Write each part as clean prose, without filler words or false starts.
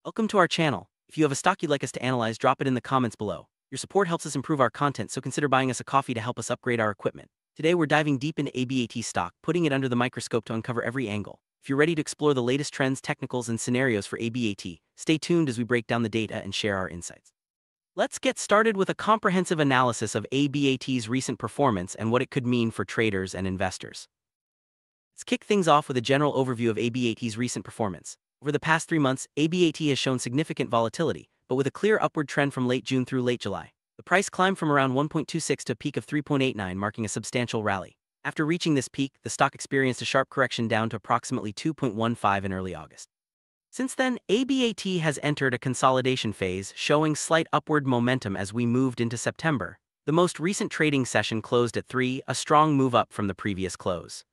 Welcome to our channel. If you have a stock you'd like us to analyze, drop it in the comments below. Your support helps us improve our content, so consider buying us a coffee to help us upgrade our equipment. Today we're diving deep into ABAT stock, putting it under the microscope to uncover every angle. If you're ready to explore the latest trends, technicals, and scenarios for ABAT, stay tuned as we break down the data and share our insights. Let's get started with a comprehensive analysis of ABAT's recent performance and what it could mean for traders and investors. Let's kick things off with a general overview of ABAT's recent performance. Over the past 3 months, ABAT has shown significant volatility, but with a clear upward trend from late June through late July. The price climbed from around 1.26 to a peak of 3.89, marking a substantial rally. After reaching this peak, the stock experienced a sharp correction down to approximately 2.15 in early August. Since then, ABAT has entered a consolidation phase, showing slight upward momentum as we moved into September. The most recent trading session closed at 3, a strong move up from the previous close.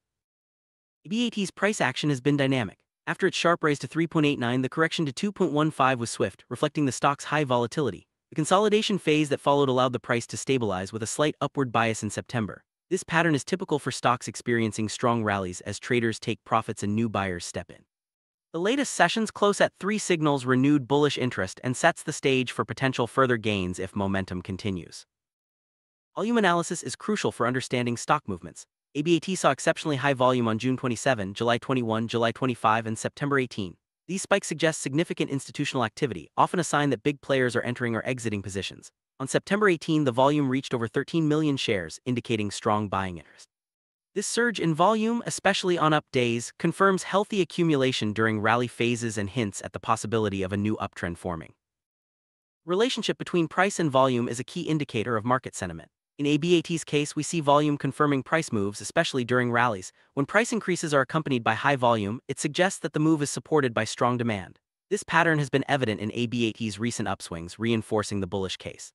ABAT's price action has been dynamic. After its sharp rise to 3.89, the correction to 2.15 was swift, reflecting the stock's high volatility. The consolidation phase that followed allowed the price to stabilize with a slight upward bias in September. This pattern is typical for stocks experiencing strong rallies as traders take profits and new buyers step in. The latest sessions close at 3 signals renewed bullish interest and sets the stage for potential further gains if momentum continues. Volume analysis is crucial for understanding stock movements. ABAT saw exceptionally high volume on June 27, July 21, July 25, and September 18. These spikes suggest significant institutional activity, often a sign that big players are entering or exiting positions. On September 18, the volume reached over 13 million shares, indicating strong buying interest. This surge in volume, especially on up days, confirms healthy accumulation during rally phases and hints at the possibility of a new uptrend forming. Relationship between price and volume is a key indicator of market sentiment. In ABAT's case, we see volume confirming price moves, especially during rallies. When price increases are accompanied by high volume, it suggests that the move is supported by strong demand. This pattern has been evident in ABAT's recent upswings, reinforcing the bullish case.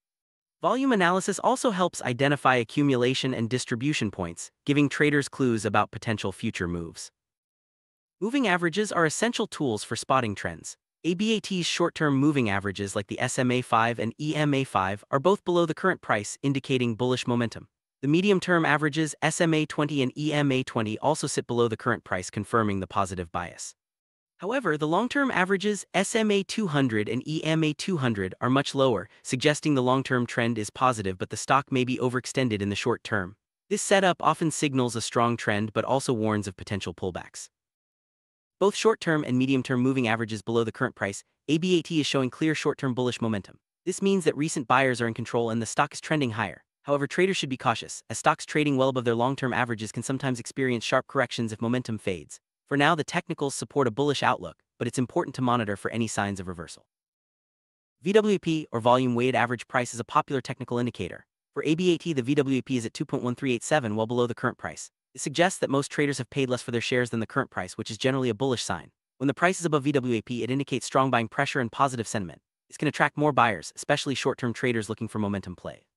Volume analysis also helps identify accumulation and distribution points, giving traders clues about potential future moves. Moving averages are essential tools for spotting trends. ABAT's short-term moving averages like the SMA5 and EMA5 are both below the current price, indicating bullish momentum. The medium-term averages SMA20 and EMA20 also sit below the current price, confirming the positive bias. However, the long-term averages SMA200 and EMA200 are much lower, suggesting the long-term trend is positive, but the stock may be overextended in the short term. This setup often signals a strong trend but also warns of potential pullbacks. Both short-term and medium-term moving averages below the current price, ABAT is showing clear short-term bullish momentum. This means that recent buyers are in control and the stock is trending higher. However, traders should be cautious, as stocks trading well above their long-term averages can sometimes experience sharp corrections if momentum fades. For now, the technicals support a bullish outlook, but it's important to monitor for any signs of reversal. VWAP, or volume-weighted average price, is a popular technical indicator. For ABAT, the VWAP is at 2.1387, well below the current price. It suggests that most traders have paid less for their shares than the current price, which is generally a bullish sign. When the price is above VWAP, it indicates strong buying pressure and positive sentiment. This can attract more buyers, especially short-term traders looking for momentum play.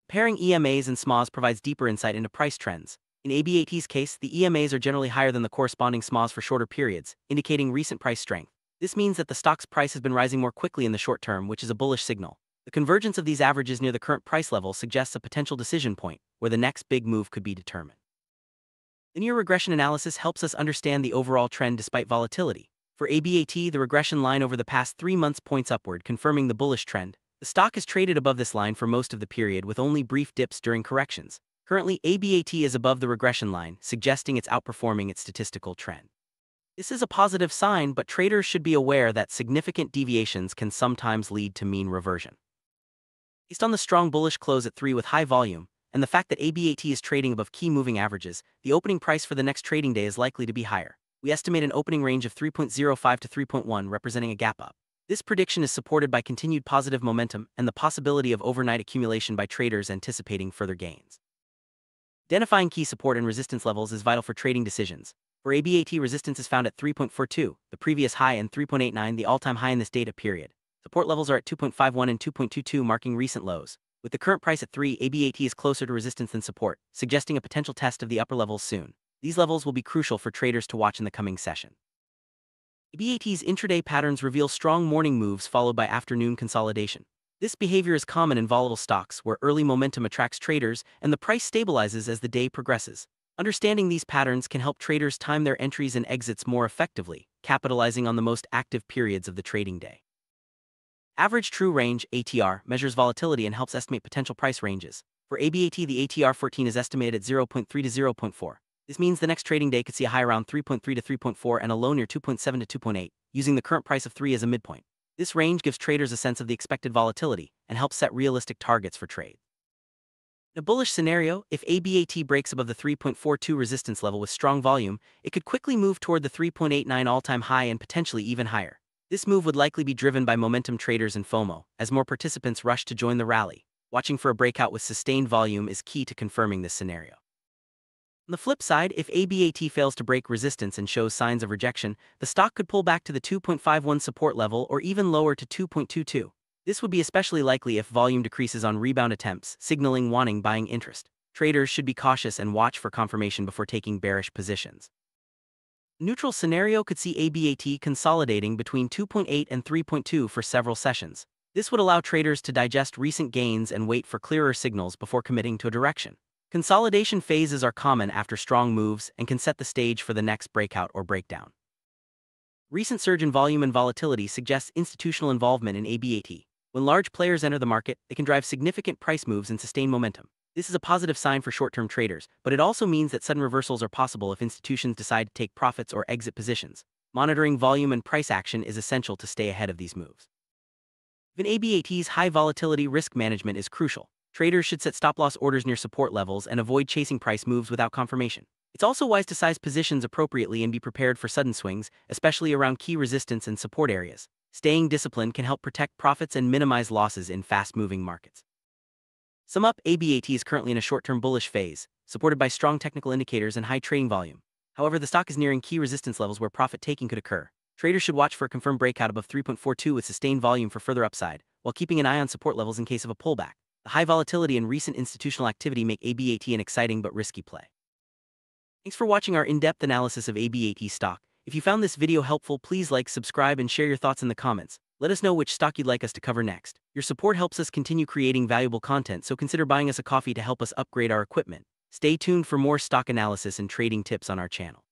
Pairing EMAs and SMAs provides deeper insight into price trends. In ABAT's case, the EMAs are generally higher than the corresponding SMAs for shorter periods, indicating recent price strength. This means that the stock's price has been rising more quickly in the short term, which is a bullish signal. The convergence of these averages near the current price level suggests a potential decision point, where the next big move could be determined. Linear regression analysis helps us understand the overall trend despite volatility. For ABAT, the regression line over the past 3 months points upward, confirming the bullish trend. The stock has traded above this line for most of the period, with only brief dips during corrections. Currently, ABAT is above the regression line, suggesting it's outperforming its statistical trend. This is a positive sign, but traders should be aware that significant deviations can sometimes lead to mean reversion. Based on the strong bullish close at 3 with high volume, and the fact that ABAT is trading above key moving averages, the opening price for the next trading day is likely to be higher. We estimate an opening range of 3.05 to 3.1, representing a gap up. This prediction is supported by continued positive momentum and the possibility of overnight accumulation by traders anticipating further gains. Identifying key support and resistance levels is vital for trading decisions. For ABAT, resistance is found at 3.42, the previous high, and 3.89, the all-time high in this data period. Support levels are at 2.51 and 2.22, marking recent lows. With the current price at 3, ABAT is closer to resistance than support, suggesting a potential test of the upper levels soon. These levels will be crucial for traders to watch in the coming session. ABAT's intraday patterns reveal strong morning moves followed by afternoon consolidation. This behavior is common in volatile stocks, where early momentum attracts traders and the price stabilizes as the day progresses. Understanding these patterns can help traders time their entries and exits more effectively, capitalizing on the most active periods of the trading day. Average True Range (ATR) measures volatility and helps estimate potential price ranges. For ABAT, the ATR 14 is estimated at 0.3 to 0.4. This means the next trading day could see a high around 3.3 to 3.4 and a low near 2.7 to 2.8, using the current price of 3 as a midpoint. This range gives traders a sense of the expected volatility and helps set realistic targets for trade. In a bullish scenario, if ABAT breaks above the 3.42 resistance level with strong volume, it could quickly move toward the 3.89 all-time high and potentially even higher. This move would likely be driven by momentum traders and FOMO, as more participants rush to join the rally. Watching for a breakout with sustained volume is key to confirming this scenario. On the flip side, if ABAT fails to break resistance and shows signs of rejection, the stock could pull back to the 2.51 support level or even lower to 2.22. This would be especially likely if volume decreases on rebound attempts, signaling wanting buying interest. Traders should be cautious and watch for confirmation before taking bearish positions. Neutral scenario could see ABAT consolidating between 2.8 and 3.2 for several sessions. This would allow traders to digest recent gains and wait for clearer signals before committing to a direction. Consolidation phases are common after strong moves and can set the stage for the next breakout or breakdown. Recent surge in volume and volatility suggests institutional involvement in ABAT. When large players enter the market, they can drive significant price moves and sustain momentum. This is a positive sign for short-term traders, but it also means that sudden reversals are possible if institutions decide to take profits or exit positions. Monitoring volume and price action is essential to stay ahead of these moves. Even ABAT's high volatility risk management is crucial. Traders should set stop-loss orders near support levels and avoid chasing price moves without confirmation. It's also wise to size positions appropriately and be prepared for sudden swings, especially around key resistance and support areas. Staying disciplined can help protect profits and minimize losses in fast-moving markets. Sum up, ABAT is currently in a short-term bullish phase, supported by strong technical indicators and high trading volume. However, the stock is nearing key resistance levels where profit-taking could occur. Traders should watch for a confirmed breakout above 3.42 with sustained volume for further upside, while keeping an eye on support levels in case of a pullback. The high volatility and recent institutional activity make ABAT an exciting but risky play. Thanks for watching our in-depth analysis of ABAT stock. If you found this video helpful, please like, subscribe, and share your thoughts in the comments. Let us know which stock you'd like us to cover next. Your support helps us continue creating valuable content, so consider buying us a coffee to help us upgrade our equipment. Stay tuned for more stock analysis and trading tips on our channel.